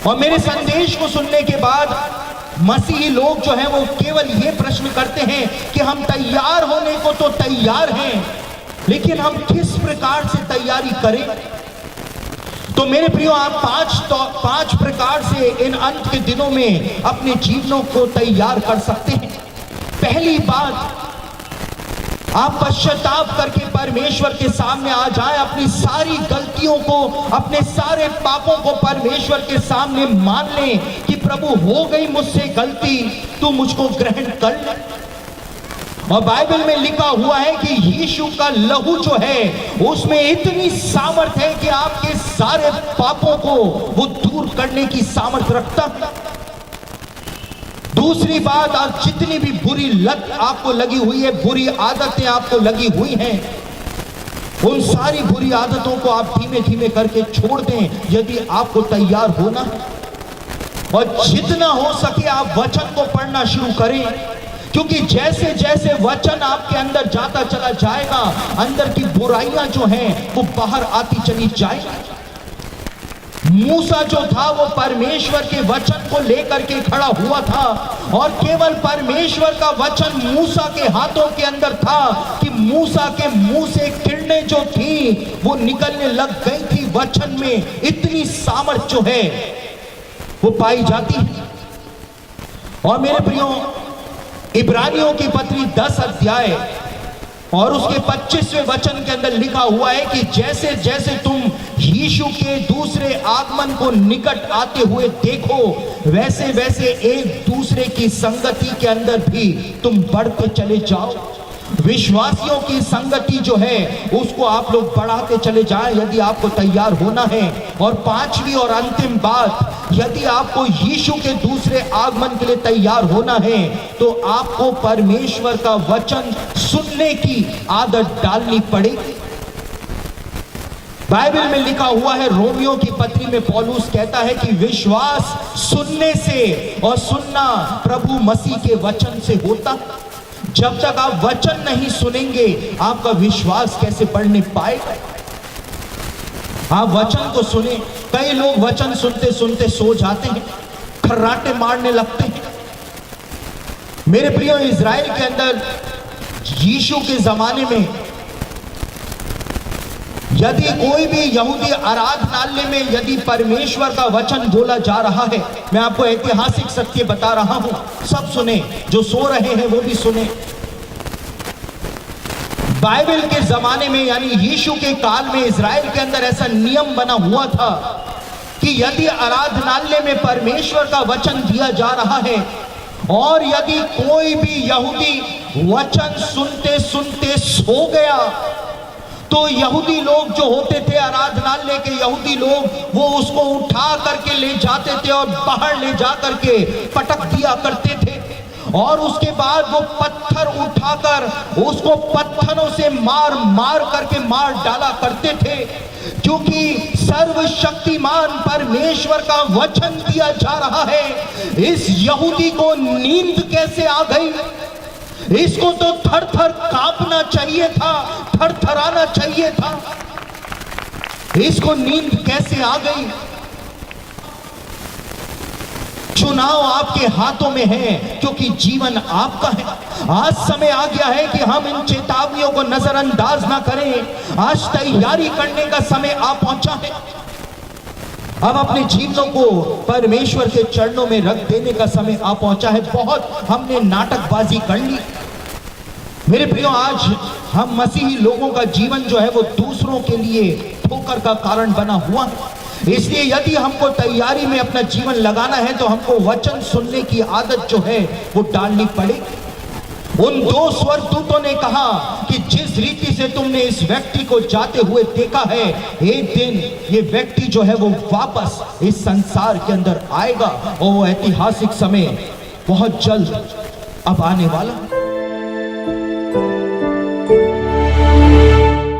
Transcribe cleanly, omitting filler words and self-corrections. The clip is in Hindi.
और मेरे संदेश को सुनने के बाद मसीही लोग जो हैं वो केवल ये प्रश्न करते हैं कि हम तैयार होने को तो तैयार हैं, लेकिन हम किस प्रकार से तैयारी करें। तो मेरे प्रियो, आप पांच प्रकार से इन अंत के दिनों में अपने जीवनों को तैयार कर सकते हैं। पहली बात, आप पश्चाताप करके परमेश्वर के सामने आ जाएं, अपनी सारी गलतियों को, अपने सारे पापों को परमेश्वर के सामने मान लें कि प्रभु हो गई मुझसे गलती, तू मुझको ग्रहण कर ले। और बाइबल में लिखा हुआ है कि यीशु का लहू जो है उसमें इतनी सामर्थ है कि आपके सारे पापों को वो दूर करने की सामर्थ रखता है। दूसरी बात, आप जितनी भी बुरी लत आपको लगी हुई है, बुरी आदतें आपको लगी हुई हैं, उन सारी बुरी आदतों को आप धीमे धीमे करके छोड़ दें यदि आपको तैयार होना है। और जितना हो सके आप वचन को पढ़ना शुरू करें, क्योंकि जैसे जैसे वचन आपके अंदर जाता चला जाएगा, अंदर की बुराइयां जो हैं वो बाहर आती चली जाएगी। मूसा जो था वो परमेश्वर के वचन को लेकर के खड़ा हुआ था, और केवल परमेश्वर का वचन मूसा के हाथों के अंदर था कि मूसा के मुंह से किरणें जो थी वो निकलने लग गई थी। वचन में इतनी सामर्थ जो है वो पाई जाती है। और मेरे प्रियो, इब्रानियों की पत्री 10 अध्याय और उसके 25वें वचन के अंदर लिखा हुआ है कि जैसे जैसे तुम यीशु के दूसरे आगमन को निकट आते हुए देखो, वैसे वैसे एक दूसरे की संगति के अंदर भी तुम बढ़ते चले जाओ। विश्वासियों की संगति जो है उसको आप लोग बढ़ाते चले जाएं यदि आपको तैयार होना है। और पांचवी और अंतिम बात, यदि आपको यीशु के दूसरे आगमन के लिए तैयार होना है तो आपको परमेश्वर का वचन सुनने की आदत डालनी पड़ेगी। बाइबल में लिखा हुआ है, रोमियो की पत्री में पौलुस कहता है कि विश्वास सुनने से और सुनना प्रभु मसीह के वचन से होता। जब तक आप वचन नहीं सुनेंगे आपका विश्वास कैसे बढ़ने पाएगा। आप वचन को सुने। कई लोग वचन सुनते सुनते सो जाते हैं, खर्राटे मारने लगते हैं। मेरे प्रियो, इज़राइल के अंदर यीशु के जमाने में यदि कोई भी यहूदी आराधनालय में यदि परमेश्वर का वचन बोला जा रहा है, मैं आपको ऐतिहासिक सत्य बता रहा हूं, सब सुने, जो सो रहे हैं वो भी सुने। बाइबल के जमाने में यानी यीशु के काल में इज़राइल के अंदर ऐसा नियम बना हुआ था कि यदि आराधनालय में परमेश्वर का वचन दिया जा रहा है और यदि कोई भी यहूदी वचन सुनते सुनते सो गया तो यहूदी लोग जो होते थे, आराधनालय के यहूदी लोग, वो उसको उठा करके ले जाते थे और बाहर ले जा करके पटक दिया करते थे। और उसके बाद वो पत्थर उठाकर उसको पत्थरों से मार मार करके मार डाला करते थे, क्योंकि सर्वशक्तिमान परमेश्वर का वचन दिया जा रहा है। इस यहूदी को नींद कैसे आ गई? इसको तो थर थर कांपना चाहिए था, थर थराना चाहिए था। इसको नींद कैसे आ गई? चुनाव आपके हाथों में है, क्योंकि जीवन आपका है। आज समय आ गया है कि हम इन चेतावनियों को नजरअंदाज ना करें। आज तैयारी करने का समय आ पहुंचा है। अब अपने जीवनों को परमेश्वर के चरणों में रख देने का समय आ पहुंचा है। बहुत हमने नाटकबाजी कर ली। मेरे प्रियो, आज हम मसीही लोगों का जीवन जो है वो दूसरों के लिए ठोकर का कारण बना हुआ है। इसलिए यदि हमको तैयारी में अपना जीवन लगाना है तो हमको वचन सुनने की आदत जो है वो डालनी पड़ेगी। उन दो स्वर्गदूतों ने कहा कि जिस रीति से तुमने इस व्यक्ति को जाते हुए देखा है, एक दिन ये व्यक्ति जो है वो वापस इस संसार के अंदर आएगा और वो ऐतिहासिक समय बहुत जल्द अब आने वाला।